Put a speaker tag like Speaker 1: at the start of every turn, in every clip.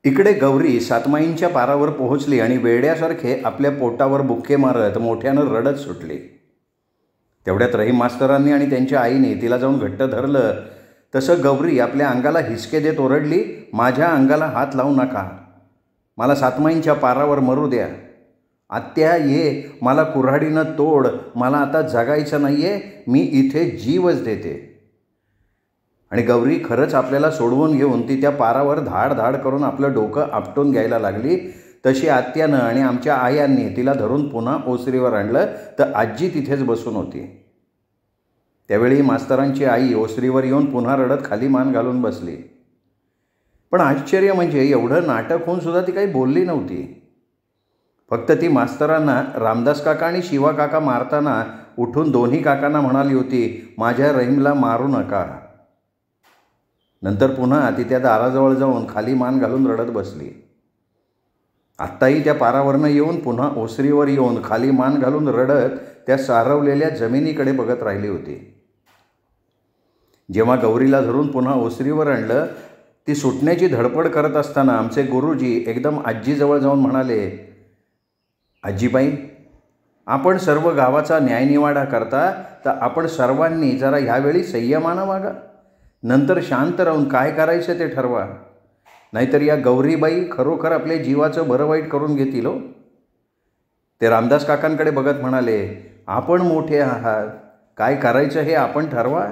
Speaker 1: इकडे गौरी सातमाईंच्या पारावर पोहोचली आणि वेड्यासारखे आपल्या पोटावर बुक्के मारत मोठ्यानं रडत सुटली. तेवढ्यात रहीम मास्तरांनी आणि त्यांच्या आईने तिला जाऊन घट्ट धरलं. तसं गौरी आपल्या अंगाला हिसके देत ओरडली, माझ्या अंगाला हात लावू नका, मला सातमाईंच्या पारावर मरू द्या. आत्या ये, मला कुऱ्हाडीनं तोड, मला आता जगायचं नाही आहे, मी इथे जीवच देते. आणि गौरी खरंच आपल्याला सोडवून घेऊन ती त्या पारावर धाड धाड करून आपलं डोकं आपटून घ्यायला लागली. तशी आत्यानं आणि आमच्या आयांनी तिला धरून पुन्हा ओसरीवर आणलं तर आजी तिथेच बसून होती. त्यावेळी मास्तरांची आई ओसरीवर येऊन पुन्हा रडत खाली मान घालून बसली. पण आश्चर्य म्हणजे एवढं नाटक होऊन सुद्धा ती काही बोलली नव्हती. फक्त ती मास्तरांना रामदास काका आणि शिवा काका मारताना उठून दोन्ही काकांना म्हणाली होती, माझ्या रहीमला मारू नका. नंतर पुन्हा ती त्या दाराजवळ जाऊन खाली मान घालून रडत बसली. आत्ताही त्या पारावरनं येऊन पुन्हा ओसरीवर येऊन खाली मान घालून रडत त्या सारवलेल्या जमिनीकडे बघत राहिली होती. जेव्हा गौरीला धरून पुन्हा ओसरीवर आणलं, ती सुटण्याची धडपड करत असताना आमचे गुरुजी एकदम आजीजवळ जाऊन म्हणाले, आजीबाई, आपण सर्व गावाचा न्यायनिवाडा करता तर आपण सर्वांनी जरा ह्यावेळी संयमानं वागा. नंतर शांत राहून काय करायचं ते ठरवा, नाहीतर या गौरीबाई खरोखर आपल्या जीवाचं बरं वाईट करून घेतील हो. ते रामदास काकांकडे बघत म्हणाले, आपण मोठे आहात, काय करायचं हे आपण ठरवा.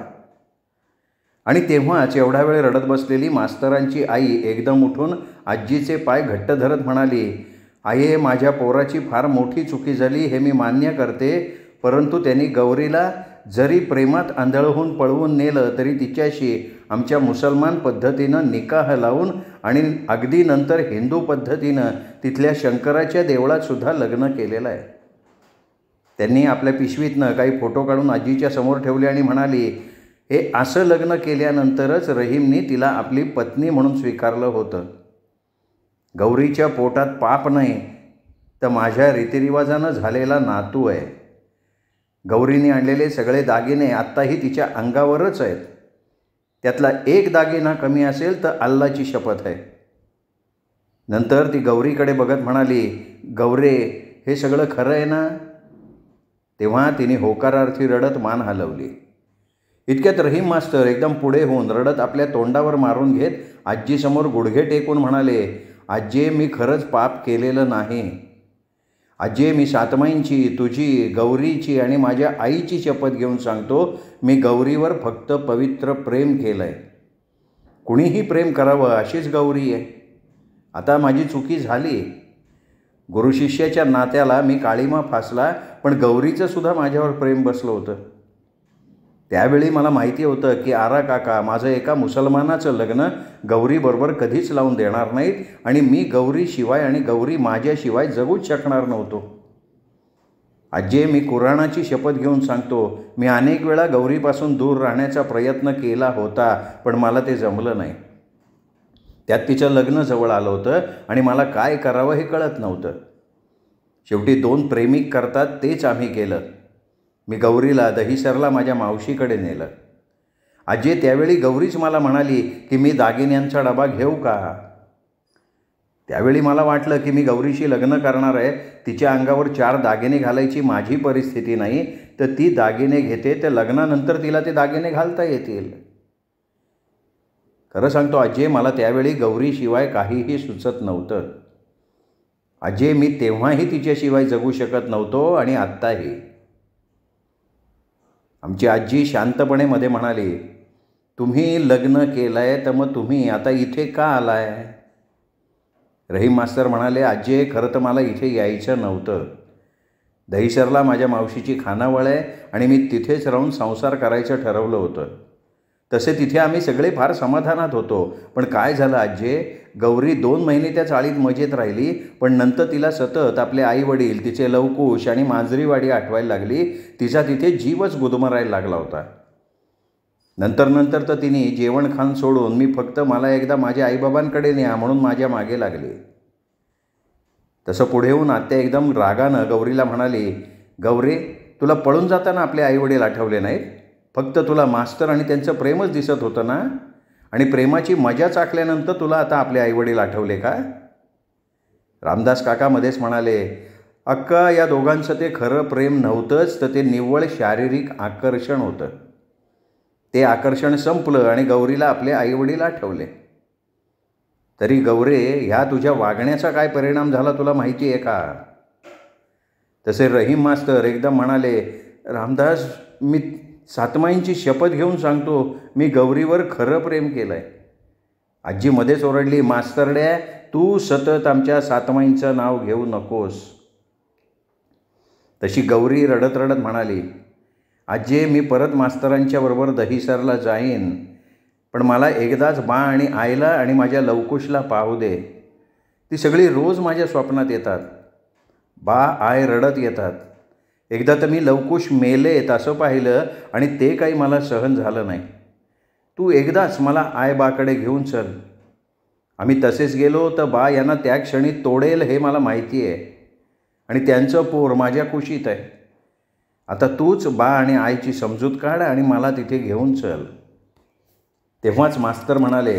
Speaker 1: आणि तेव्हाच एवढा वेळ रडत बसलेली मास्तरांची आई एकदम उठून आजीचे पाय घट्ट धरत म्हणाली, आये, माझ्या पोराची फार मोठी चुकी झाली हे मी मान्य करते, परंतु त्यांनी गौरीला जरी प्रेमात आंधळहून पळवून नेलं तरी तिच्याशी आमच्या मुसलमान पद्धतीनं निकाह लावून आणि अगदी नंतर हिंदू पद्धतीनं तिथल्या शंकराच्या देवळातसुद्धा लग्न केलेलं आहे. त्यांनी आपल्या पिशवीतनं काही फोटो काढून आजीच्या समोर ठेवले आणि म्हणाली, हे असं लग्न केल्यानंतरच रहीमनी तिला आपली पत्नी म्हणून स्वीकारलं होतं. गौरीच्या पोटात पाप नाही तर माझ्या रीतिरिवाजानं झालेला नातू आहे. गौरीने आणलेले सगळे दागिने आत्ताही तिच्या अंगावरच आहेत. त्यातला एक दागिना कमी असेल तर अल्लाची शपथ आहे. नंतर ती गौरीकडे बघत म्हणाली, गौरे, हे सगळं खरं आहे ना? तेव्हा तिने होकारार्थी रडत मान हलवली. इतक्यात रहीम मास्तर एकदम पुढे होऊन रडत आपल्या तोंडावर मारून घेत आजीसमोर गुडघे टेकून म्हणाले, आजी, मी खरंच पाप केलेलं नाही. आजी, मी सातमाईंची, तुझी, गौरीची आणि माझ्या आईची शपथ घेऊन सांगतो, मी गौरीवर फक्त पवित्र प्रेम केलं आहे. कुणीही प्रेम करावं अशीच गौरी आहे. आता माझी चुकी झाली. गुरुशिष्याच्या नात्याला मी काळीमा फासला, पण गौरीचं सुद्धा माझ्यावर प्रेम बसलं होतं. त्यावेळी मला माहिती होतं की आरा काका माझं एका मुसलमानाचं लग्न गौरीबरोबर कधीच लावून देणार नाहीत आणि मी गौरीशिवाय आणि गौरी माझ्याशिवाय जगूच शकणार नव्हतो. आजी, मी कुराणाची शपथ घेऊन सांगतो, मी अनेक वेळा गौरीपासून दूर राहण्याचा प्रयत्न केला होता, पण मला ते जमलं नाही. त्यात तिचं लग्न जवळ आलं होतं आणि मला काय करावं हे कळत नव्हतं. शेवटी 2 प्रेमिक करतात तेच आम्ही केलं. मी गौरीला दहिसरला माझ्या मावशीकडे नेलं. आजी, त्यावेळी गौरीच मला म्हणाली की मी दागिन्यांचा डबा घेऊ का? त्यावेळी मला वाटलं की मी गौरीशी लग्न करणार आहे, तिच्या अंगावर 4 दागिने घालायची माझी परिस्थिती नाही, तर ती दागिने घेते, तर लग्नानंतर तिला ते दागिने घालता येतील. खरं सांगतो आजी, मला त्यावेळी गौरीशिवाय काहीही सुचत नव्हतं. आजी, मी तेव्हाही तिच्याशिवाय जगू शकत नव्हतो आणि आत्ताही. आमची आजी शांतपणे मध्ये म्हणाली, तुम्ही लग्न केलं आहे तर मग तुम्ही आता इथे का आलाय? रहीम मास्तर म्हणाले, आजी, खरं तर मला इथे यायचं नव्हतं. दहिसरला माझ्या मावशीची खानावळ आहे आणि मी तिथेच राहून संसार करायचं ठरवलं होतं. तसे तिथे आम्ही सगळे फार समाधानात होतो. पण काय झालं आजी, गौरी 2 महिने त्या चाळीत मजेत राहिली, पण नंतर तिला सतत आपले आईवडील, तिचे लवकुश आणि मांजरीवाडी आठवायला लागली. तिचा तिथे जीवच गुदमरायला लागला होता. नंतर तर तिने जेवण खाण सोडून मी फक्त मला एकदा माझ्या आईबाबांकडे न्या म्हणून माझ्या मागे लागली. तसं पुढे येऊन आत्या एकदम रागानं गौरीला म्हणाली, गौरी, तुला पळून जाताना आपले आईवडील आठवले नाहीत? फक्त तुला मास्तर आणि त्यांचं प्रेमच दिसत होतं ना? आणि प्रेमाची मजा चाखल्यानंतर तुला आता आपले आईवडील आठवले का? रामदास काका मध्येच म्हणाले, अक्का, या दोघांचं ते खरं प्रेम नव्हतंच, तर ते निव्वळ शारीरिक आकर्षण होतं. ते आकर्षण संपलं आणि गौरीला आपले आईवडील आठवले. तरी गौरे, ह्या तुझ्या वागण्याचा काय परिणाम झाला तुला माहिती आहे का? तसे रहीम मास्तर एकदम म्हणाले, रामदास, मी सातमाईंची शपथ घेऊन सांगतो, मी गौरीवर खरं प्रेम केलं आहे. आजी मध्येच ओरडली, मास्तरड्या, तू सतत आमच्या सातमाईंचं नाव घेऊ नकोस. तशी गौरी रडत रडत म्हणाली, आजी, मी परत मास्तरांच्या बरोबर दहिसरला जाईन, पण मला एकदाच बा आणि आईला आणि माझ्या लवकुशला पाहू दे. ती सगळी रोज माझ्या स्वप्नात येतात. बा आय रडत येतात. एकदा तर मी लवकुश मेलेत असं पाहिलं आणि ते काही मला सहन झालं नाही. तू एकदाच मला आईबाकडे घेऊन चल. आम्ही तसेच गेलो तर बा यांना त्या क्षणी तोडेल हे मला माहिती आहे आणि त्यांचं पोर माझ्या कुशीत आहे. आता तूच बा आणि आईची समजूत काढ आणि मला तिथे घेऊन चल. तेव्हाच मास्तर म्हणाले,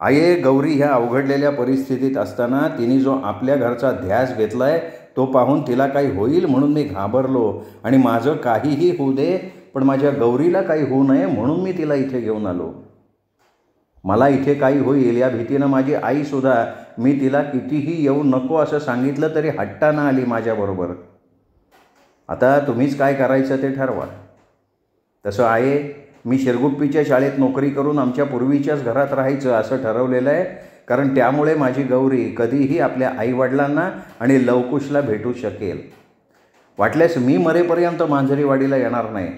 Speaker 1: आये, गौरी ह्या अवघडलेल्या परिस्थितीत असताना तिने जो आपल्या घरचा ध्यास घेतला आहे तो पाहून तिला काही होईल म्हणून मी घाबरलो आणि माझं काहीही होऊ दे, पण माझ्या गौरीला काही होऊ नये म्हणून मी तिला इथे घेऊन आलो. मला इथे काही होईल या भीतीनं माझी आईसुद्धा, मी तिला कितीही येऊ नको असं सांगितलं तरी हट्टानं आली माझ्याबरोबर. आता तुम्हीच काय करायचं ते ठरवा. तसं आहे, मी शिरगुप्पीच्या शाळेत नोकरी करून आमच्या पूर्वीच्याच घरात राहायचं असं ठरवलेलं आहे, कारण त्यामुळे माझी गौरी कधीही आपल्या आईवडिलांना आणि लवकुशला भेटू शकेल. वाटल्यास मी मरेपर्यंत मांजरीवाडीला येणार नाही.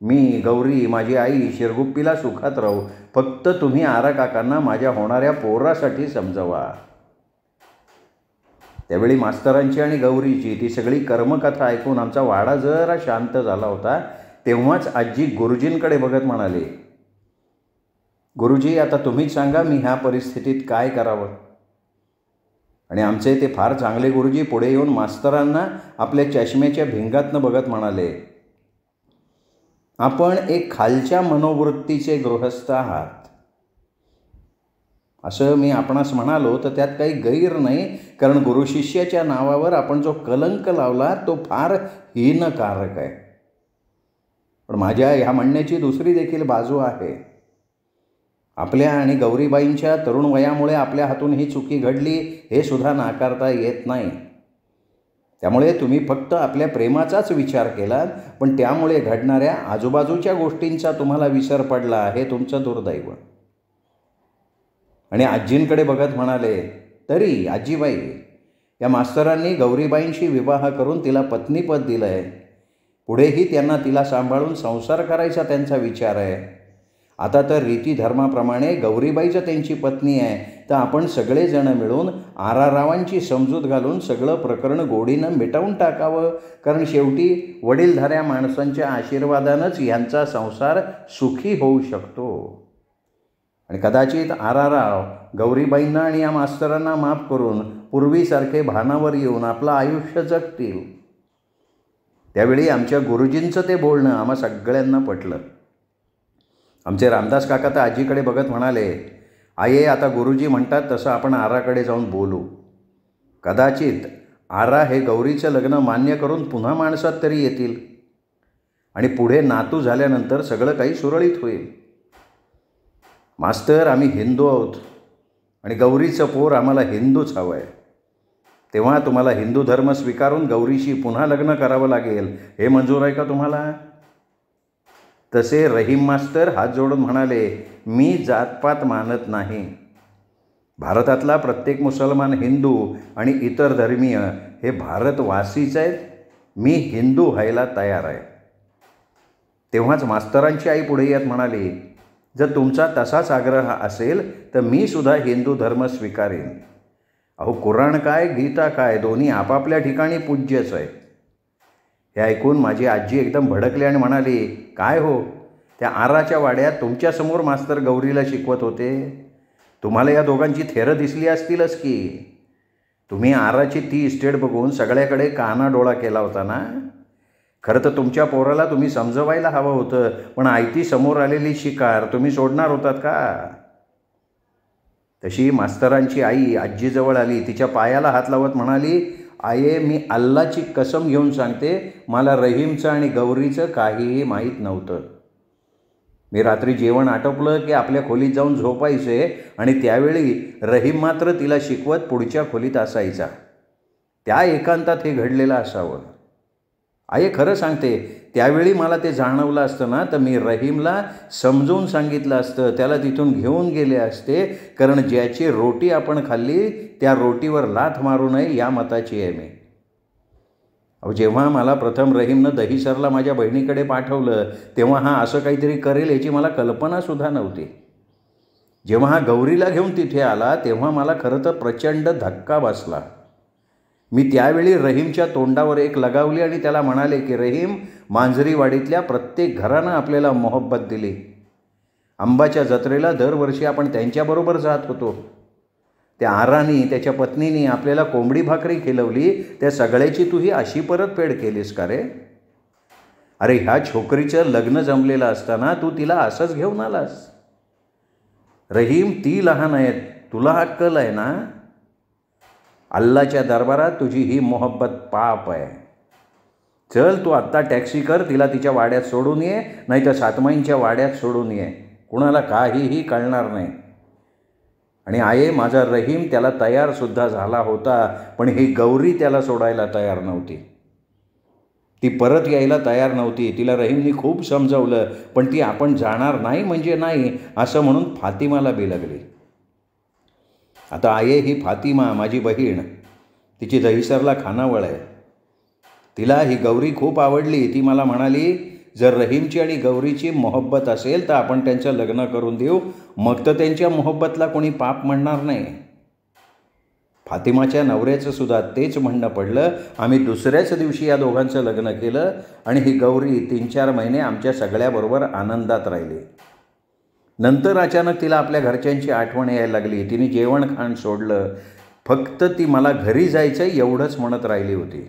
Speaker 1: मी, गौरी, माझी आई शिरगुप्पीला सुखात राहू. फक्त तुम्ही आरा काकांना माझ्या होणाऱ्या पोरासाठी समजवा. त्यावेळी मास्तरांची आणि गौरीची ती सगळी कर्मकथा ऐकून आमचा वाडा जरा शांत झाला होता. तेव्हाच आजी गुरुजींकडे बघत म्हणाले, गुरुजी, आता तुम्हीच सांगा, मी ह्या परिस्थितीत काय करावं? आणि आमचे ते फार चांगले गुरुजी पुढे येऊन मास्तरांना आपल्या चष्म्याच्या भिंगातनं बघत म्हणाले, आपण एक खालच्या मनोवृत्तीचे गृहस्थ आहात. असं मी आपणास म्हणालो तर त्यात काही गैर नाही, कारण गुरुशिष्याच्या नावावर आपण जो कलंक लावला तो फार हीनकारक आहे. पण माझ्या ह्या म्हणण्याची दुसरी देखील बाजू आहे. आपल्या आणि गौरीबाईंच्या तरुण वयामुळे आपल्या हातून ही चुकी घडली हे सुद्धा नाकारता येत नाही. त्यामुळे तुम्ही फक्त आपल्या प्रेमाचाच विचार केलात, पण त्यामुळे घडणाऱ्या आजूबाजूच्या गोष्टींचा तुम्हाला विसर पडला, हे तुमचं दुर्दैव. आणि आजींकडे बघत म्हणाले, तरी आजीबाई, या मास्तरांनी गौरीबाईंशी विवाह करून तिला पत्नीपद दिलं आहे. पुढेही त्यांना तिला सांभाळून संसार करायचा त्यांचा विचार आहे. आता तर रीतीधर्माप्रमाणे गौरीबाईचं त्यांची पत्नी आहे, तर आपण सगळेजण मिळून आरारावांची समजूत घालून सगळं प्रकरण गोडीनं मिटवून टाकावं, कारण शेवटी वडीलधाऱ्या माणसांच्या आशीर्वादानंच यांचा संसार सुखी होऊ शकतो. आणि कदाचित आराराव गौरीबाईंना आणि या मास्तरांना माफ करून पूर्वीसारखे भानावर येऊन आपलं आयुष्य जगतील. त्यावेळी आमच्या गुरुजींचं ते बोलणं आम्हा सगळ्यांना पटलं. आमचे रामदास काका तर आजीकडे बघत म्हणाले, आये, आता गुरुजी म्हणतात तसं आपण आराकडे जाऊन बोलू. कदाचित आरा हे गौरीचं लग्न मान्य करून पुन्हा माणसात तरी येतील आणि पुढे नातू झाल्यानंतर सगळं काही सुरळीत होईल. मास्तर, आम्ही हिंदू आहोत आणि गौरीचं पोर आम्हाला हिंदूच हवं आहे. तेव्हा तुम्हाला हिंदू धर्म स्वीकारून गौरीशी पुन्हा लग्न करावं लागेल. हे मंजूर आहे का तुम्हाला? तसे रहीम मास्तर हात जोडून म्हणाले, मी जातपात मानत नाही. भारतातला प्रत्येक मुसलमान हिंदू आणि इतर धर्मीय हे भारतवासीच आहेत. मी हिंदू व्हायला तयार आहे. तेव्हाच मास्तरांची आई पुढे येत म्हणाली, जर तुमचा तसाच आग्रह असेल तर मी सुद्धा हिंदू धर्म स्वीकारेन. अहो, कुराण काय, गीता काय, दोन्ही आपापल्या ठिकाणी पूज्यच आहेत. हे ऐकून माझी आजी एकदम भडकली आणि म्हणाली, काय हो, त्या आराच्या वाड्यात तुमच्यासमोर मास्तर गौरीला शिकवत होते. तुम्हाला या दोघांची थेरं दिसली असतीलच की. तुम्ही आराची ती इस्टेट बघून सगळ्याकडे कानाडोळा केला होता ना. खरं तर तुमच्या पोराला तुम्ही समजवायला हवं होतं, पण आयती समोर आलेली शिकार तुम्ही सोडणार होतात का? तशी मास्तरांची आई आजीजवळ आली, तिच्या पायाला हात लावत म्हणाली, आये, मी अल्लाची कसम घेऊन सांगते, मला रहीमचं आणि गौरीचं काहीही माहीत नव्हतं. मी रात्री जेवण आटोपलं की आपल्या खोलीत जाऊन झोपायचे आणि त्यावेळी रहीम मात्र तिला शिकवत पुढच्या खोलीत असायचा. त्या एकांतात हे घडलेलं असावं. आये, खरं सांगते, त्यावेळी मला ते जाणवलं असतं ना, तर मी रहीमला समजून सांगितलं असतं, त्याला तिथून घेऊन गेले असते, कारण ज्याची रोटी आपण खाल्ली त्या रोटीवर लाथ मारू नये या मताची आहे मी. जेव्हा मला प्रथम रहीमनं दहिसरला माझ्या बहिणीकडे पाठवलं, तेव्हा हा असं काहीतरी करेल याची मला कल्पनासुद्धा नव्हती. जेव्हा हा गौरीला घेऊन तिथे आला, तेव्हा मला खरं तर प्रचंड धक्का बसला. मी त्यावेळी रहीमच्या तोंडावर एक लगावली आणि त्याला म्हणाले की रहीम, मांजरीवाडीतल्या प्रत्येक घरानं आपल्याला मोहब्बत दिली. आंबाच्या जत्रेला दरवर्षी आपण त्यांच्याबरोबर जात होतो. त्या आरानी, त्याच्या पत्नीने आपल्याला कोंबडी भाकरी खिलवली, त्या सगळ्याची तू ही अशी परतफेड केलीस का रे? अरे, ह्या छोकरीचं लग्न जमलेलं असताना तू तिला असंच घेऊन आलास? रहीम, ती लहान आहे, तुला अक्कल आहे ना? अल्लाच्या दरबारात तुझी ही मोहब्बत पाप आहे. चल, तू आत्ता टॅक्सी कर, तिला तिच्या वाड्यात सोडून ये, नाही तर सातमाईंच्या वाड्यात सोडून ये. कुणाला काहीही कळणार नाही. आणि आये, माझा रहीम त्याला तयारसुद्धा झाला होता, पण ही गौरी त्याला सोडायला तयार नव्हती. ती परत यायला तयार नव्हती. तिला रहीमनी खूप समजावलं, पण ती आपण जाणार नाही म्हणजे नाही असं म्हणून फातिमाला बिलगली. आता आये, ही फातिमा माझी बहीण, तिची दहिसरला खानावळ आहे. तिला ही गौरी खूप आवडली. ती मला म्हणाली, जर रहीमची आणि गौरीची मोहब्बत असेल तर आपण त्यांचं लग्न करून देऊ, मग तर त्यांच्या मोहब्बतला कोणी पाप म्हणणार नाही. फातिमाच्या नवऱ्याचं सुद्धा तेच म्हणणं पडलं. आम्ही दुसऱ्याच दिवशी या दोघांचं लग्न केलं आणि ही गौरी 3-4 महिने आमच्या सगळ्याबरोबर आनंदात राहिली. नंतर अचानक तिला आपल्या घरच्यांची आठवण यायला लागली. तिने जेवण खाण सोडलं. फक्त ती मला घरी जायचं एवढंच म्हणत राहिली होती.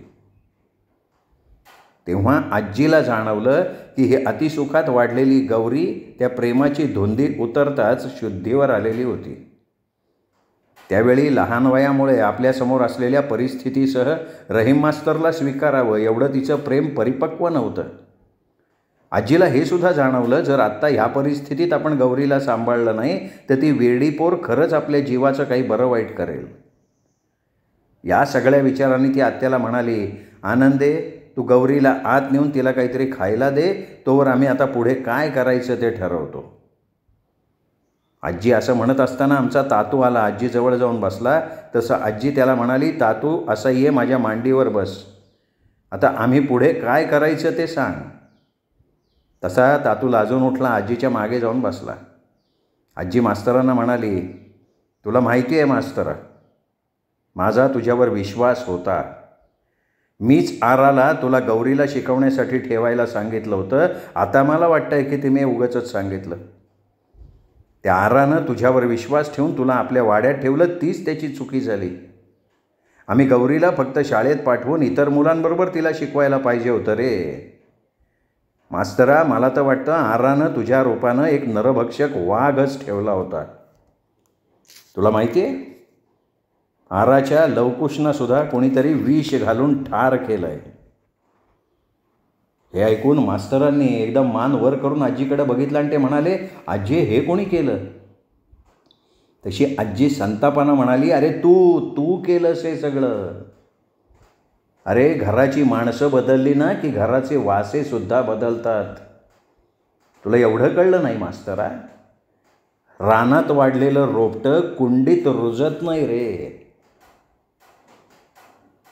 Speaker 1: तेव्हा आजीला जाणवलं की ही अतिसुखात वाढलेली गौरी त्या प्रेमाची धुंदी उतरताच शुद्धीवर आलेली होती. त्यावेळी लहान वयामुळे आपल्यासमोर असलेल्या परिस्थितीसह रहीम मास्तरला स्वीकारावं एवढं तिचं प्रेम परिपक्व नव्हतं. आजीला हे सुद्धा जाणवलं, जर आत्ता ह्या परिस्थितीत आपण गौरीला सांभाळलं नाही तर ती वेडीपोर खरंच आपल्या जीवाचं काही बरं वाईट करेल. या सगळ्या विचारांनी ती आत्याला म्हणाली, आनंदे, तू गौरीला आत नेऊन तिला काहीतरी खायला दे, तोवर आम्ही आता पुढे काय करायचं ते ठरवतो. आजी असं म्हणत असताना आमचा तातू आला. आजीजवळ जाऊन बसला. तसं आजी त्याला म्हणाली, तातू, असं ये, माझ्या मांडीवर बस. आता आम्ही पुढे काय करायचं ते सांग. तसा तातू लाजून उठला, आजीच्या मागे जाऊन बसला. आजी मास्तरांना म्हणाली, तुला माहिती आहे मास्तर, माझा तुझ्यावर विश्वास होता. मीच आराला तुला गौरीला शिकवण्यासाठी ठेवायला सांगितलं होतं. आता मला वाटतंय की ते मी उगाचच सांगितलं. त्या आरानं तुझ्यावर विश्वास ठेवून तुला आपल्या वाड्यात ठेवलं, तीच त्याची चुकी झाली. आम्ही गौरीला फक्त शाळेत पाठवून इतर मुलांबरोबर तिला शिकवायला पाहिजे होतं रे. मास्तरा, मला तर वाटतं आरानं तुझ्या रूपानं एक नरभक्षक वाघच ठेवला होता. तुला माहिती आहे, आराच्या लवकुशनासुद्धा कोणीतरी विष घालून ठार केलं आहे. हे ऐकून मास्तरांनी एकदम मान वर करून आजीकडे बघितलं आणि ते म्हणाले, आजी, हे कोणी केलं? तशी आजी संतापानं म्हणाली, अरे तू केलंस हे सगळं. अरे, घराची माणसं बदलली ना की घराचे वासेसुद्धा बदलतात. तुला एवढं कळलं नाही मास्तरा? रानात वाढलेलं रोपटं कुंडीत रुजत नाही रे.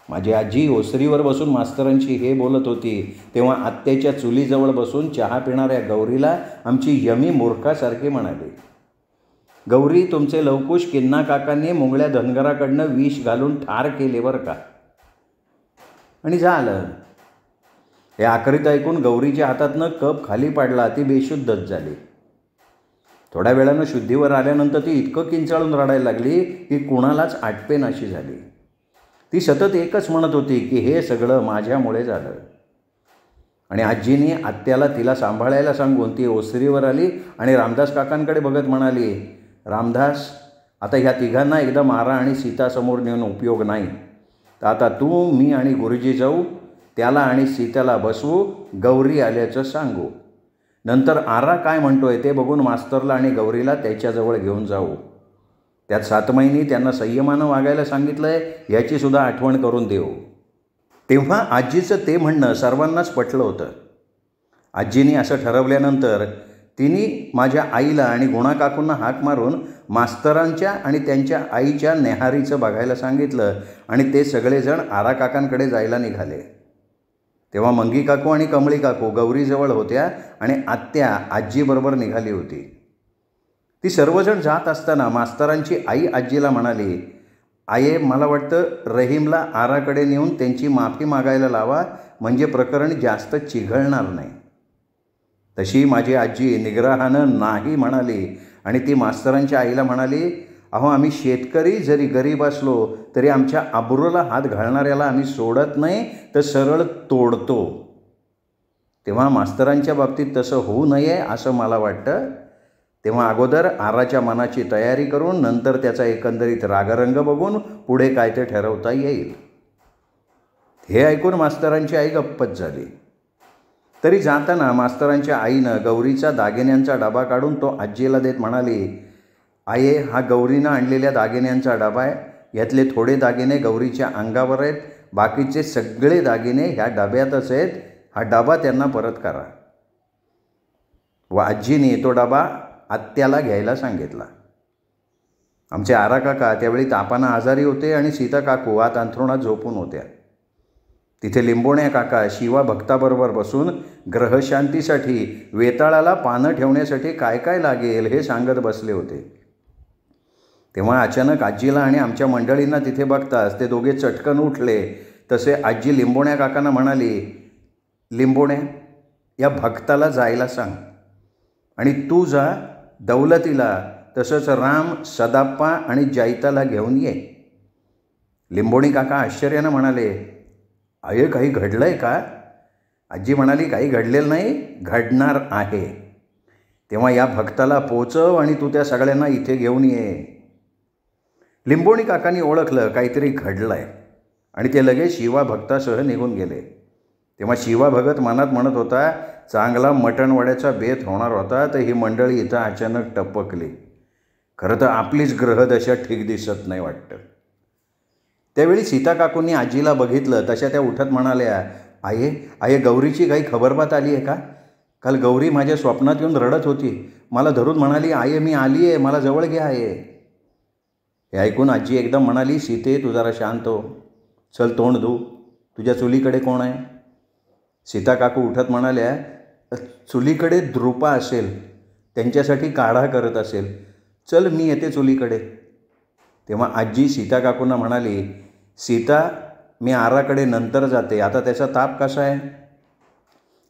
Speaker 1: माझी आजी ओसरीवर बसून मास्तरांशी हे बोलत होती, तेव्हा आत्याच्या चुलीजवळ बसून चहा पिणाऱ्या गौरीला आमची यमी मूर्खासारखी म्हणाली, गौरी, तुमचे लवकुश किन्ना काकांनी मुंगळ्या धनगराकडनं विष घालून ठार केले बरं का. आणि झालं. हे आखरीत ऐकून गौरीच्या हातातनं कप खाली पाडला. ती बेशुद्धच झाली. थोड्या वेळानं शुद्धीवर आल्यानंतर ती इतकं किंचाळून रडायला लागली की कुणालाच आटपेनाशी झाली. ती सतत एकच म्हणत होती की हे सगळं माझ्यामुळे झालं. आणि आजीने आत्याला तिला सांभाळायला सांगून ती ओसरीवर आली आणि रामदास काकांकडे बघत म्हणाली, रामदास, आता ह्या तिघांना एकदा मारा आणि सीतासमोर नेऊन उपयोग नाही. तर आता तू, मी आणि गुरुजी जाऊ, त्याला आणि सीताला बसवू, गौरी आल्याचं सांगू. नंतर आरा काय म्हणतोय ते बघून मास्तरला आणि गौरीला त्याच्याजवळ घेऊन जाऊ. त्यात सातमाईनी त्यांना संयमानं वागायला सांगितलं आहे याचीसुद्धा आठवण करून देऊ. तेव्हा आजीचं ते म्हणणं सर्वांनाच पटलं होतं. आजीने असं ठरवल्यानंतर तिने माझ्या आईला आणि गुणाकाकूंना हाक मारून मास्तरांच्या आणि त्यांच्या आईच्या नेहारीचं बघायला सांगितलं आणि ते सगळेजण आरा काकांकडे जायला निघाले. तेव्हा मंगी काकू आणि कमळी काकू गौरीजवळ होत्या आणि आत्या आजीबरोबर निघाली होती. ती सर्वजण जात असताना मास्तरांची आई आजीला म्हणाली, आये, मला वाटतं रहीमला आराकडे नेऊन त्यांची माफी मागायला लावा, म्हणजे प्रकरण जास्त चिघळणार नाही. तशी माझी आजी निग्रहानं नाही म्हणाली आणि ती मास्तरांच्या आईला म्हणाली, अहो, आम्ही शेतकरी जरी गरीब असलो तरी आमच्या आबरूला हात घालणाऱ्याला आम्ही सोडत नाही, तर सरळ तोडतो. तेव्हा मास्तरांच्या बाबतीत तसं होऊ नये असं मला वाटतं. तेव्हा अगोदर आराच्या मनाची तयारी करून नंतर त्याचा एकंदरीत रागरंग बघून पुढे काय ते ठरवता येईल. हे ऐकून मास्तरांची आई गप्पच झाली. तरी जाताना मास्तरांच्या आईनं गौरीचा दागिन्यांचा डबा काढून तो आजीला देत म्हणाली, आये, हा गौरीनं आणलेल्या दागिन्यांचा डबा आहे. यातले थोडे दागिने गौरीच्या अंगावर आहेत, बाकीचे सगळे दागिने ह्या डब्यातच आहेत. हा डबा त्यांना परत करा. व आजीने तो डबा आत्याला घ्यायला सांगितला. आमचे आरा काका त्यावेळी तापानं आजारी होते आणि सीता काकू आत अंथरुणात झोपून होत्या. तिथे लिंबोण्या काका शिवा भक्ताबरोबर बसून ग्रहशांतीसाठी वेताळाला पानं ठेवण्यासाठी काय काय लागेल हे सांगत बसले होते. तेव्हा अचानक आजीला आणि आमच्या मंडळींना तिथे बघताच ते दोघे चटकन उठले. तसे आजी लिंबोण्या काकांना म्हणाली, लिंबोण्या, या भक्ताला जायला सांग आणि तू जा दौलतीला, तसंच राम, सदाप्पा आणि जैताला घेऊन ये. लिंबोणी काका आश्चर्यानं म्हणाले, अये, काही घडलं आहे का? आजी म्हणाली, काही घडलेलं नाही, घडणार आहे. तेव्हा या भक्ताला पोचव आणि तू त्या सगळ्यांना इथे घेऊन ये. लिंबोणी काकांनी ओळखलं काहीतरी घडलं आहे आणि ते लगेच शिवा भक्तासह निघून गेले. तेव्हा शिवा भगत मनात म्हणत होता, चांगला मटणवड्याचा बेत होणार होता, तर ही मंडळी इथं अचानक टपकली. खरं तर आपलीच ग्रहदशा ठीक दिसत नाही वाटतं. त्यावेळी सीता काकूंनी आजीला बघितलं तशा त्या उठत म्हणाल्या, आये, गौरीची काही खबरबात आली आहे का? काल गौरी माझ्या स्वप्नात येऊन रडत होती. मला धरून म्हणाली, आये, मी आली आहे, मला जवळ घ्या आहे. हे ऐकून आजी एकदम म्हणाली, सीते, तू जरा शांत हो. चल तोंड धू. तुझ्या चुलीकडे कोण आहे? सीता काकू उठत म्हणाल्या, चुलीकडे द्रुपा असेल, त्यांच्यासाठी काढा करत असेल. चल, मी येते चुलीकडे. तेव्हा आजी सीता काकूंना म्हणाली, सीता, मी आराकडे नंतर जाते, आता त्याचा ताप कसा आहे?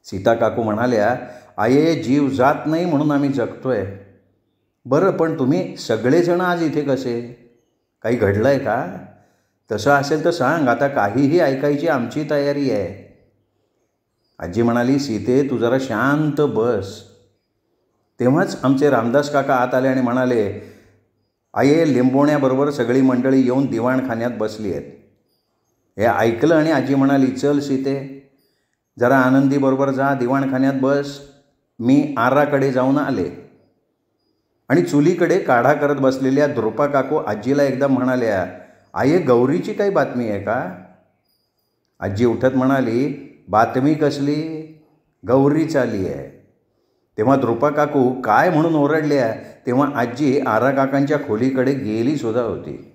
Speaker 1: सीता काकू म्हणाल्या, आये, जीव जात नाही म्हणून आम्ही जगतोय. बरं, पण तुम्ही सगळेजण आज इथे कसे? काही घडलं आहे का? तसं असेल तर सांग, आता काहीही ऐकायची आमची तयारी आहे. आजी म्हणाली, सीते, तू जरा शांत बस. तेव्हाच आमचे रामदास काका आत आले आणि म्हणाले, आये, लिंबोण्याबरोबर सगळी मंडळी येऊन दिवाणखान्यात बसली आहेत. हे ऐकलं आणि आजी म्हणाली, चल सीते, जरा आनंदीबरोबर जा, दिवाणखान्यात बस. मी आराकडे जाऊन आले. आणि चुलीकडे काढा करत बसलेल्या द्रुपा काकू आजीला एकदम म्हणाल्या, आये, गौरीची काही बातमी आहे का? आजी उठत म्हणाली, बातमी कसली? गौरी चाली आहे. तेव्हा द्रुपा काकू काय म्हणून ओरडल्या. तेव्हा आजी आरा काकांच्या खोलीकडे गेली सुद्धा होती.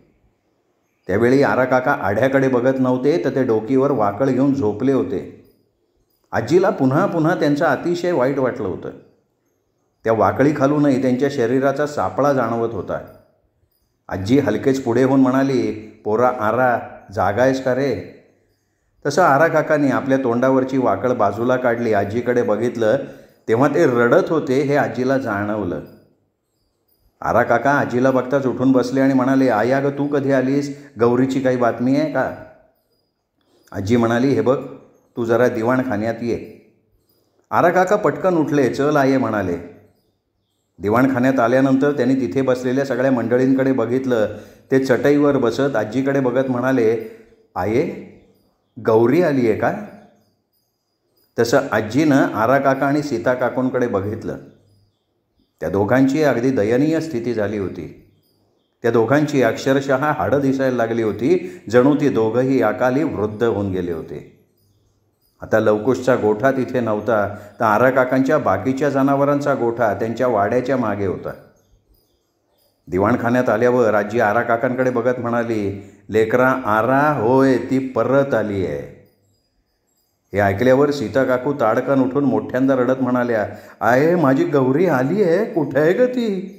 Speaker 1: त्यावेळी आरा काका आढ्याकडे बघत नव्हते, तर ते डोकीवर वाकळ घेऊन झोपले होते. आजीला पुन्हा पुन्हा त्यांचं अतिशय वाईट वाटलं होतं. त्या वाकळी खालूनही त्यांच्या शरीराचा सापळा जाणवत होता. आजी हलकेच पुढे होऊन म्हणाली, पोरा आरा, जागा आहेस का रे? तसं आरा काकांनी आपल्या तोंडावरची वाकळ बाजूला काढली. आजीकडे बघितलं तेव्हा ते रडत होते हे आजीला जाणवलं. आरा काका आजीला बघताच उठून बसले आणि म्हणाले, आई, अगं, तू कधी आलीस? गौरीची काही बातमी आहे का? आजी म्हणाली, हे बघ, तू जरा दिवाणखान्यात ये. आरा काका पटकन उठले. चल आये म्हणाले. दिवाणखान्यात आल्यानंतर त्यांनी तिथे बसलेल्या सगळ्या मंडळींकडे बघितलं. ते चटईवर बसत आजीकडे बघत म्हणाले, आये गौरी आली आहे का? तसं आजीनं आरा काका आणि सीता काकूंकडे बघितलं. त्या दोघांची अगदी दयनीय स्थिती झाली होती. त्या दोघांची अक्षरशः हाडं दिसायला लागली होती. जणू ती दोघंही अकाली वृद्ध होऊन गेले होते. आता लवकुशचा गोठा तिथे नव्हता, तर आरा काकांच्या बाकीच्या जनावरांचा गोठा त्यांच्या वाड्याच्या मागे होता. दिवाणखान्यात आल्यावर आजी आरा काकांकडे बघत म्हणाली, लेकरा आरा होय, ती परत आली आहे. हे ऐकल्यावर सीता काकू ताडकन उठून मोठ्यांदा रडत म्हणाल्या, आहे माझी गौरी आली आहे, कुठे आहे ग ती?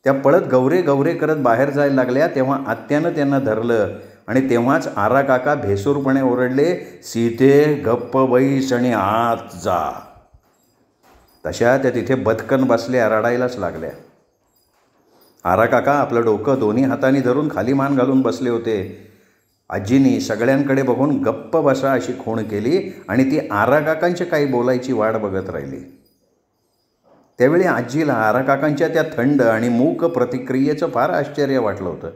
Speaker 1: त्या पळत गौरे गौरे करत बाहेर जायला लागल्या. तेव्हा आत्यानं त्यांना धरलं आणि तेव्हाच आरा काका भेसूरपणे ओरडले, सीते गप्प बैस आणि आत जा. तशा त्या तिथे बदकन बसल्या, रडायलाच लागल्या. आरा काका आपलं डोकं दोन्ही हातांनी धरून खाली मान घालून बसले होते. आजीनी सगळ्यांकडे बघून गप्प बसा अशी खूण केली आणि ती आरा काकांची काही बोलायची वाट बघत राहिली. त्यावेळी आजीला आरा काकांच्या त्या थंड आणि मूक प्रतिक्रियेचं फार आश्चर्य वाटलं होतं.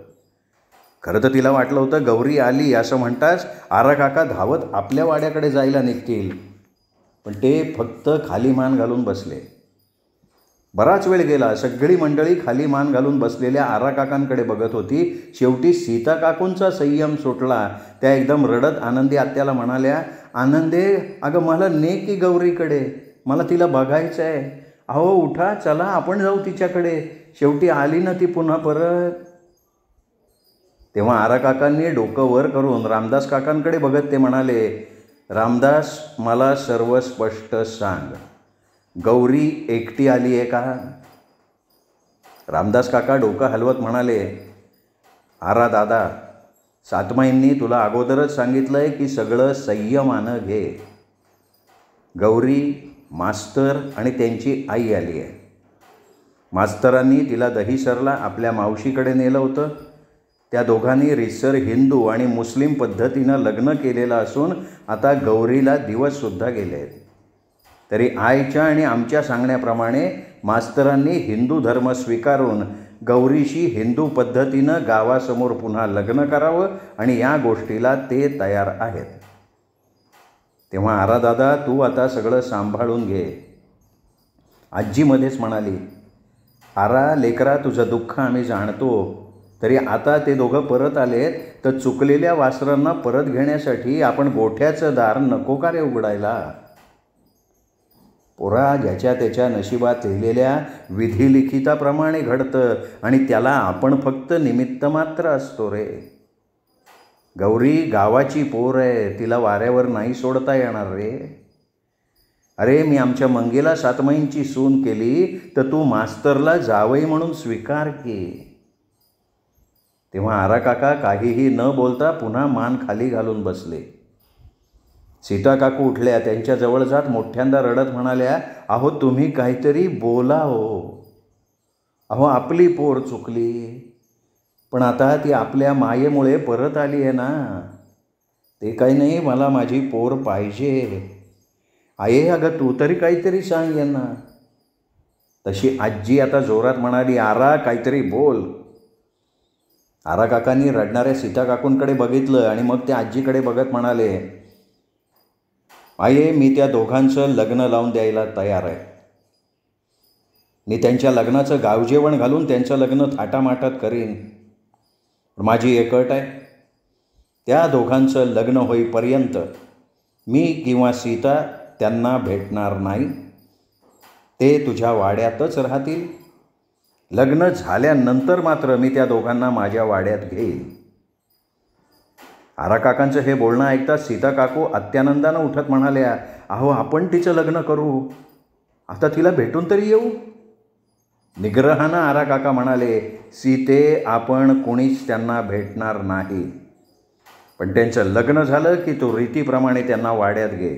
Speaker 1: खरं तर तिला वाटलं होतं गौरी आली असं म्हणताच आरा काका धावत आपल्या वाड्याकडे जायला निघतील, पण ते फक्त खाली मान घालून बसले. बराच वेळ गेला. सगळी मंडळी खाली मान घालून बसलेल्या आरा काकांकडे बघत होती. शेवटी सीता काकूंचा संयम सुटला. त्या एकदम रडत आनंदी आत्याला म्हणाल्या, आनंदे अगं मला ने की गौरीकडे, मला तिला बघायचं आहे. अहो उठा, चला आपण जाऊ तिच्याकडे, शेवटी आली ना ती पुन्हा परत. तेव्हा आरा काकांनी डोकं वर करून रामदास काकांकडे बघत ते म्हणाले, रामदास मला सर्व स्पष्ट सांग, गौरी एकटी आली आहे का? रामदास काका डोकं हलवत म्हणाले, आरा दादा, सातमाईंनी तुला अगोदरच सांगितलं आहे की सगळं संयमानं घे. गौरी, मास्तर आणि त्यांची आई आली आहे. मास्तरांनी तिला दहीसरला आपल्या मावशीकडे नेलं होतं. त्या दोघांनी रिसर हिंदू आणि मुस्लिम पद्धतीनं लग्न केलेलं असून आता गौरीला दिवससुद्धा गेले आहेत. तरी आईच्या आणि आमच्या सांगण्याप्रमाणे मास्तरांनी हिंदू धर्म स्वीकारून गौरीशी हिंदू पद्धतीनं गावासमोर पुन्हा लग्न करावं आणि या गोष्टीला ते तयार आहेत. तेव्हा आरा दादा तू आता सगळं सांभाळून घे. आजी मध्येच म्हणाली, आरा लेकरा तुझं दुःख आम्ही जाणतो, तरी आता ते दोघं परत आलेत तर चुकलेल्या वासरांना परत घेण्यासाठी आपण गोठ्याचं दार नको का रे उघडायला? पोरा ज्याच्या त्याच्या नशिबात लिहिलेल्या विधिलिखिताप्रमाणे घडतं आणि त्याला आपण फक्त निमित्त मात्र असतो रे. गौरी गावाची पोर आहे, तिला वाऱ्यावर नाही सोडता येणार रे. अरे मी आमच्या मंगेला सातमाईंची सून केली तर तू मास्तरला जावई म्हणून स्वीकार की. तेव्हा आरा काका काहीही न बोलता पुन्हा मान खाली घालून बसले. सीता काकू उठल्या. त्यांच्याजवळ जात मोठ्यांदा रडत म्हणाल्या, अहो तुम्ही काहीतरी बोला हो. अहो आपली पोर चुकली, पण आता ती आपल्या मायेमुळे परत आली आहे ना. ते काही नाही, मला माझी पोर पाहिजे. आहे अगं तू तरी काहीतरी सांग यांना. तशी आजी आता जोरात म्हणाली, आरा काहीतरी बोल. आरा काकांनी रडणाऱ्या सीता काकूंकडे बघितलं आणि मग त्या आजीकडे बघत म्हणाले, आये मी त्या दोघांचं लग्न लावून द्यायला तयार आहे. मी त्यांच्या लग्नाचं गावजेवण घालून त्यांचं लग्न थाटामाटात करीन. माझी एक अट आहे, त्या दोघांचं लग्न होईपर्यंत मी किंवा सीता त्यांना भेटणार नाही. ते तुझ्या वाड्यातच राहतील. लग्न झाल्यानंतर मात्र मी त्या दोघांना माझ्या वाड्यात घेईन. आरा काकांचं हे बोलणं ऐकता सीता काकू अत्यानंदानं उठत म्हणाल्या, अहो आपण तिचं लग्न करू, आता तिला भेटून तरी येऊ. निग्रहानं आरा काका म्हणाले, सीते आपण कोणीच त्यांना भेटणार नाही, पण त्यांचं लग्न झालं की तू रीतीप्रमाणे त्यांना वाड्यात घे.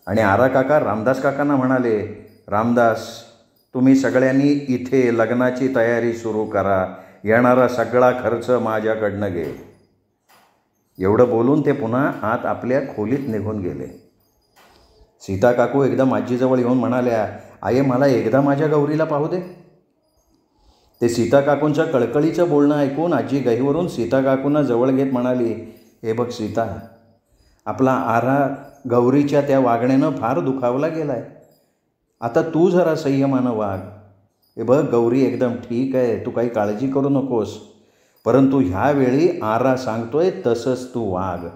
Speaker 1: आणि आरा काका रामदास काकांना म्हणाले, रामदास तुम्ही सगळ्यांनी इथे लग्नाची तयारी सुरू करा, येणारा सगळा खर्च माझ्याकडनं घे. एवढं बोलून ते पुन्हा आत आपल्या खोलीत निघून गेले. सीता काकू एकदम आजीजवळ येऊन म्हणाल्या, आये मला एकदा माझ्या गौरीला पाहू दे. ते सीता काकूंचं कळकळीचं बोलणं ऐकून आजी गहीवरून सीता काकूंना जवळ घेत म्हणाली, हे बघ सीता, आपला आरा गौरीच्या त्या वागण्यानं फार दुखावला गेलाय. आता तू जरा संयमानं वाग. हे बघ गौरी एकदम ठीक आहे, तू काही काळजी करू नकोस, परंतु ह्यावेळी आरा सांगतोय तसंच तू वाग.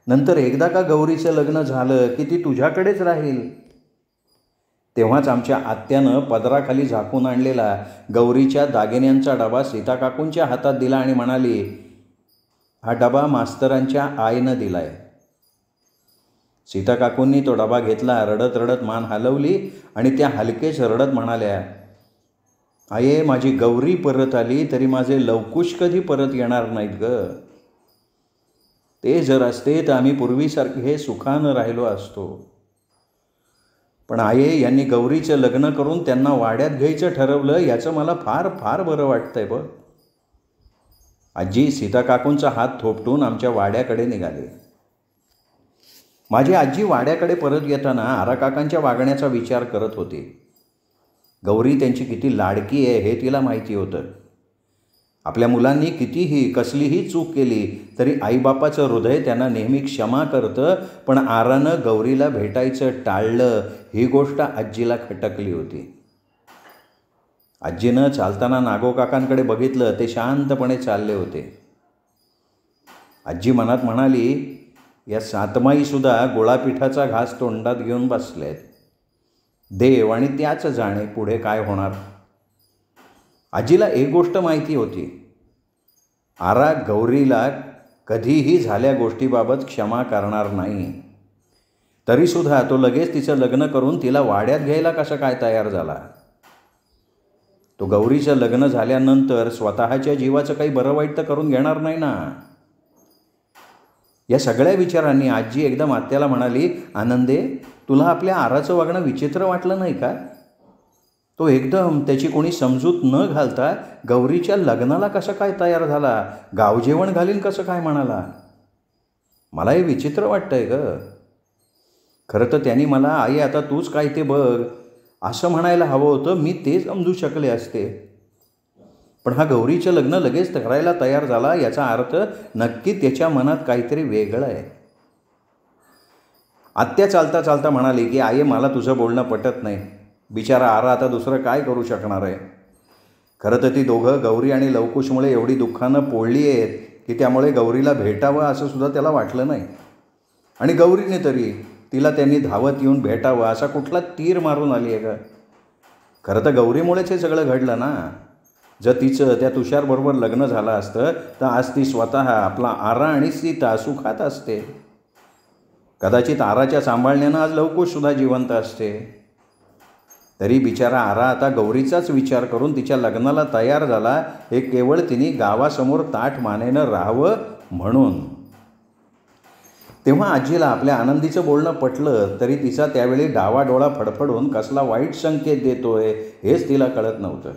Speaker 1: नंतर एकदा का गौरीचं लग्न झालं की ती तुझ्याकडेच राहील. तेव्हाच आमच्या आत्यानं पदराखाली झाकून आणलेला गौरीच्या दागिन्यांचा डबा सीता काकूंच्या हातात दिला आणि म्हणाली, हा डबा मास्तरांच्या आईनं दिलाय. सीता काकूंनी तो डबा घेतला, रडत रडत मान हलवली आणि त्या हलकेच रडत म्हणाल्या, आये माझी गौरी परत आली तरी माझे लवकुश कधी परत येणार नाहीत ग. ते जर असते तर आम्ही पूर्वीसारखे सुखानं राहिलो असतो. पण आये यांनी गौरीचं लग्न करून त्यांना वाड्यात घ्यायचं ठरवलं, याचं मला फार फार बरं वाटतंय बघ. आजी सीता काकूंचा हात थोपटून आमच्या वाड्याकडे निघाले. माझी आजी वाड्याकडे परत येताना आराकाकांच्या वागण्याचा विचार करत होती. गौरी त्यांची किती लाडकी आहे हे तिला माहिती होतं. आपल्या मुलांनी कितीही कसलीही चूक केली तरी आईबापाचं हृदय त्यांना नेहमी क्षमा करतं, पण आरानं गौरीला भेटायचं टाळलं ही गोष्ट आजीला खटकली होती. आजीनं चालताना नागोकाकांकडे बघितलं, ते शांतपणे चालले होते. आजी मनात म्हणाली, या सातमाईसुद्धा गोळापिठाचा घास तोंडात घेऊन बसलेत. देव आणि त्याच जाणे पुढे काय होणार. आजीला एक गोष्ट माहिती होती, आरा गौरीला कधीही झाल्या गोष्टीबाबत क्षमा करणार नाही. तरीसुद्धा तो लगेच तिचं लग्न करून तिला वाड्यात घ्यायला कसा काय तयार झाला. तो गौरीचं लग्न झाल्यानंतर स्वतःच्या जीवाचं काही बरं वाईट तर करून घेणार नाही ना. या सगळ्या विचारांनी आजी एकदम आत्याला म्हणाली, आनंदे तुला आपल्या आराचं वागणं विचित्र वाटलं नाही का. तो एकदम त्याची कोणी समजूत न घालता गौरीच्या लग्नाला कसं काय तयार झाला, गावजेवण घालीन कसं काय म्हणाला. मला हे विचित्र वाटतंय ग. खरं तर त्यांनी मला, आई आता तूच काय ते बघ असं म्हणायला हवं होतं, मी ते समजू शकले असते. पण हा गौरीचं लग्न लगेच करायला तयार झाला, याचा अर्थ नक्की त्याच्या मनात काहीतरी वेगळं आहे. आत्या चालता चालता म्हणाली की आई मला तुझं बोलणं पटत नाही. बिचारा आरा आता दुसरं काय करू शकणार आहे. खरं तर ती दोघं गौरी आणि लवकुशमुळे एवढी दुःखानं पोळली आहेत की त्यामुळे गौरीला भेटावं असं सुद्धा त्याला वाटलं नाही. आणि गौरीने तरी तिला त्यांनी धावत येऊन भेटावं असा कुठला तीर मारून आली आहे का. खरं तर गौरीमुळेच हे सगळं घडलं ना. जर तिचं त्या तुषारबरोबर लग्न झालं असतं तर आज ती स्वतः, आपला आरा आणि सीता सुखात असते. कदाचित आराच्या सांभाळण्यानं आज लवकुशसुद्धा जिवंत असते. तरी बिचारा आरा आता गौरीचाच विचार करून तिच्या लग्नाला तयार झाला, हे केवळ तिने गावासमोर ताठ मानेनं राहावं म्हणून. तेव्हा आजीला आपल्या आनंदीचं बोलणं पटलं तरी तिचा त्यावेळी डावा डोळा फडफडून कसला वाईट संकेत देतोय हेच तिला कळत नव्हतं.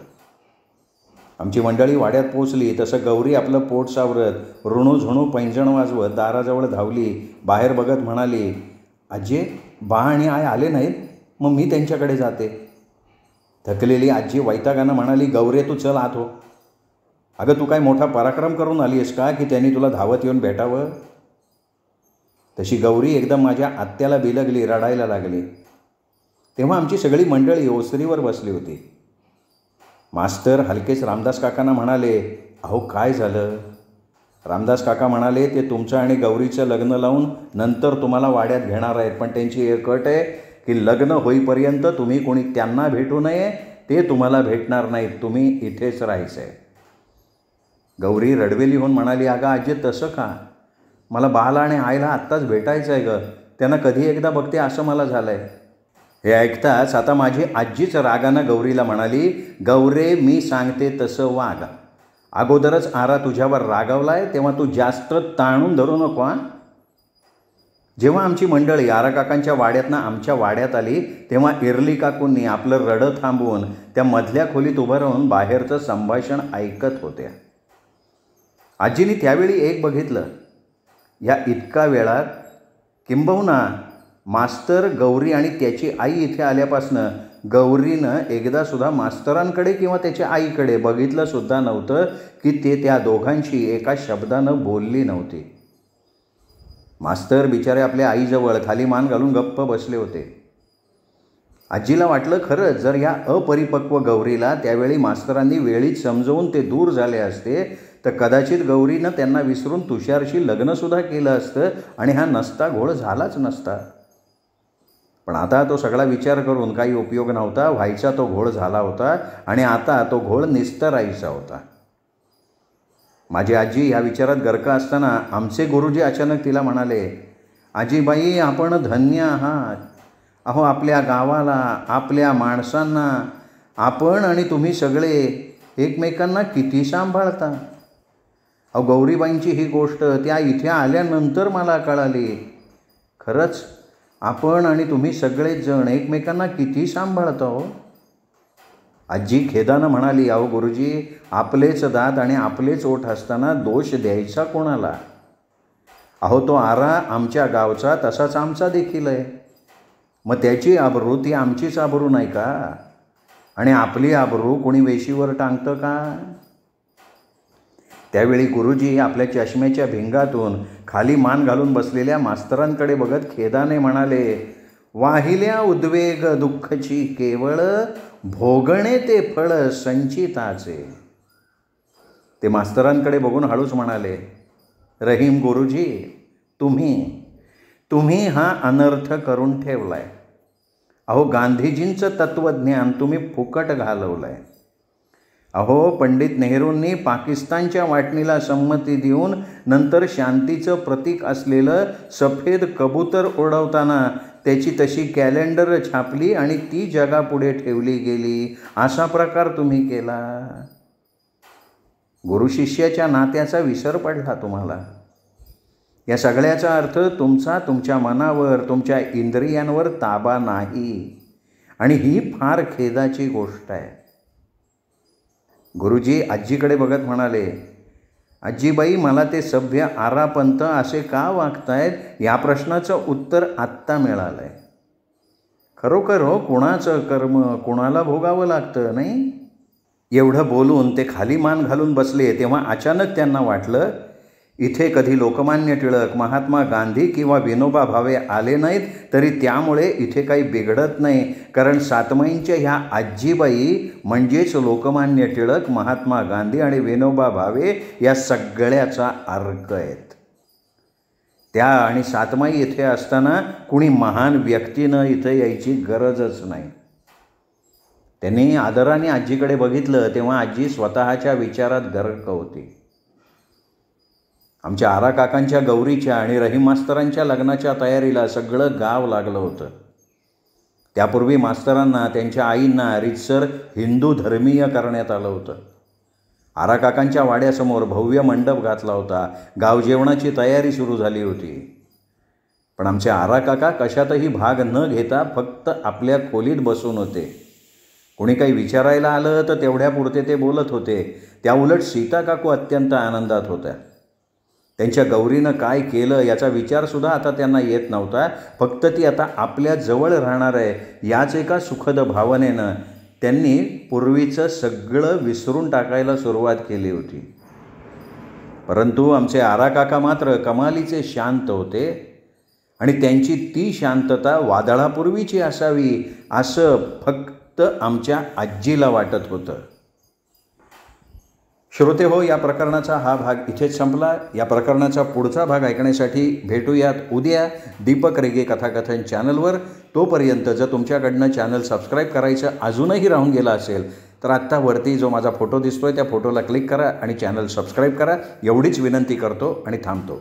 Speaker 1: आमची मंडळी वाड्यात पोचली तसं गौरी आपलं पोट सावरत ऋणू झुणू पैंजण वाजवत दाराजवळ धावली. बाहेर बघत म्हणाली, आजी बा आणि आई आले नाहीत, मग मी त्यांच्याकडे जाते. थकलेली आजी वैतागानं म्हणाली, गौरी तू चल आत हो. अगं तू काय मोठा पराक्रम करून आली आहेस का की त्यांनी तुला धावत येऊन भेटावं. तशी गौरी एकदम माझ्या आत्याला बिलगली, रडायला लागली. तेव्हा आमची सगळी मंडळी ओसरीवर बसली होती. मास्तर हलकेच रामदास काकांना म्हणाले, अहो काय झालं. रामदास काका म्हणाले, ते तुमचं आणि गौरीचं लग्न लावून नंतर तुम्हाला वाड्यात घेणार आहेत, पण त्यांची एक अट आहे की लग्न होईपर्यंत तुम्ही कोणी त्यांना भेटू नये, ते तुम्हाला भेटणार नाहीत, तुम्ही इथेच राहायचं आहे. गौरी रडवेली होऊन म्हणाली, अगं आजी तसं का. मला बाला आणि आईला आत्ताच भेटायचं आहे गं, त्यांना कधी एकदा बघते असं मला झालं आहे. हे ऐकताच आता माझी आजीच रागानं गौरीला म्हणाली, गौरे मी सांगते तसं वाग. अगोदरच आरा तुझ्यावर रागावला आहे, तेव्हा तू जास्त ताणून धरू नको हां. जेव्हा आमची मंडळी आरा काकांच्या वाड्यातनं आमच्या वाड्यात आली तेव्हा इरली काकूंनी आपलं रडं थांबवून त्या मधल्या खोलीत उभं राहून बाहेरचं संभाषण ऐकत होत्या. आजीने त्यावेळी एक बघितलं, या इतका वेळात किंबहुना मास्तर, गौरी आणि त्याची आई इथे आल्यापासनं गौरीनं एकदासुद्धा मास्तरांकडे किंवा त्याच्या आईकडे बघितलंसुद्धा नव्हतं की ते त्या दोघांशी एका शब्दानं बोलली नव्हती. मास्तर बिचारे आपल्या आईजवळ खाली मान घालून गप्प बसले होते. आजीला वाटलं खरंच जर या अपरिपक्व गौरीला त्यावेळी मास्तरांनी वेळीच समजवून ते दूर झाले असते तर कदाचित गौरीनं त्यांना विसरून तुषारशी लग्नसुद्धा केलं असतं आणि हा नसता घोळ झालाच नसता. पण आता तो सगळा विचार करून काही उपयोग नव्हता. व्हायचा तो घोळ झाला होता आणि आता तो घोळ निस्तरायचा होता. माझी आजी ह्या विचारात गर्क असताना आमचे गुरुजी अचानक तिला म्हणाले, आजीबाई आपण धन्य आहात. अहो आपल्या गावाला, आपल्या माणसांना आपण आणि तुम्ही सगळे एकमेकांना किती सांभाळता. अहो गौरीबाईंची ही गोष्ट त्या इथे आल्यानंतर मला कळाली. खरंच आपण आणि तुम्ही सगळेच जण एकमेकांना किती सांभाळता हो. आजी खेदानं म्हणाली, अहो गुरुजी आपलेच दात आणि आपलेच ओठ असताना दोष द्यायचा कोणाला. अहो तो आरा आमच्या गावचा तसाच आमचा देखील आहे. मग त्याची आबरू ती आमचीच आबरू नाही का. आणि आपली आबरू कोणी वेशीवर टांगतं का. त्यावेळी गुरुजी आपल्या चष्म्याच्या भिंगातून खाली मान घालून बसलेल्या मास्तरांकडे बघत खेदाने म्हणाले, वाहिल्या उद्वेग दुःखची केवळ भोगणे ते फळ संचिताचे. ते मास्तरांकडे बघून हळूच म्हणाले, रहीम गुरुजी तुम्ही हा अनर्थ करून ठेवलाय. अहो गांधीजींचं तत्त्वज्ञान तुम्ही फुकट घालवलंय. अहो पंडित नेहरूंनी पाकिस्तानच्या वाटणीला संमती देऊन नंतर शांतीचं प्रतीक असलेलं सफेद कबूतर उडवताना त्याची तशी कॅलेंडर छापली आणि ती जगापुढे ठेवली गेली. असा प्रकार तुम्ही केला. गुरु शिष्याच्या नात्याचा विसर पडला तुम्हाला. या सगळ्याचा अर्थ तुमच्या मनावर, तुमच्या इंद्रियांवर ताबा नाही. आणि ही फार खेदाची गोष्ट आहे. गुरुजी आजीकडे बघत म्हणाले, आजीबाई मला ते सभ्य आरापंत असे का वागतायत या प्रश्नाचं उत्तर आत्ता मिळालं आहे. खरोखर हो कुणाचं कर्म कुणाला भोगावं लागतं नाही. एवढं बोलून ते खाली मान घालून बसले तेव्हा अचानक त्यांना वाटलं, इथे कधी लोकमान्य टिळक, महात्मा गांधी किंवा विनोबा भावे आले नाहीत तरी त्यामुळे इथे काही बिघडत नाही. कारण सातमाईंच्या ह्या आजीबाई म्हणजेच लोकमान्य टिळक, महात्मा गांधी आणि विनोबा भावे या सगळ्याचा अर्क आहेत. त्या आणि सातमाई इथे असताना कुणी महान व्यक्तीनं इथे यायची गरजच नाही. त्यांनी आदराने आजीकडे बघितलं तेव्हा आजी स्वतःच्या विचारात गर्क होती. आमच्या आरा काकांच्या गौरीच्या आणि रहीम मास्तरांच्या लग्नाच्या तयारीला सगळं गाव लागलं होतं. त्यापूर्वी मास्तरांना, त्यांच्या आईंना रीतसर हिंदू धर्मीय करण्यात आलं होतं. आरा काकांच्या वाड्यासमोर भव्य मंडप घातला होता. गाव जेवणाची तयारी सुरू झाली होती. पण आमचे आरा काका कशातही भाग न घेता फक्त आपल्या खोलीत बसून होते. कोणी काही विचारायला आलं तर तेवढ्यापुरते ते बोलत होते. त्याउलट सीता काकू अत्यंत आनंदात होत्या. त्यांच्या गौरीनं काय केलं याचा विचारसुद्धा आता त्यांना येत नव्हता. फक्त ती आता आपल्या जवळ राहणार आहे याच एका सुखद भावनेनं त्यांनी पूर्वीचं सगळं विसरून टाकायला सुरुवात केली होती. परंतु आमचे आरा काका मात्र कमालीचे शांत होते आणि त्यांची ती शांतता वादळापूर्वीची असावी असं फक्त आमच्या आजीला वाटत होतं. श्रोते हो, या प्रकरणाचा हा भाग इथेच संपला. या प्रकरणाचा पुढचा भाग ऐकण्यासाठी भेटूयात उद्या दीपक रेगे कथाकथन चॅनलवर. तोपर्यंत जर तुमच्याकडनं चॅनल सबस्क्राईब करायचं अजूनही राहून गेलं असेल तर आत्ता वरती जो माझा फोटो दिसतोय त्या फोटोला क्लिक करा आणि चॅनल सबस्क्राईब करा. एवढीच विनंती करतो आणि थांबतो.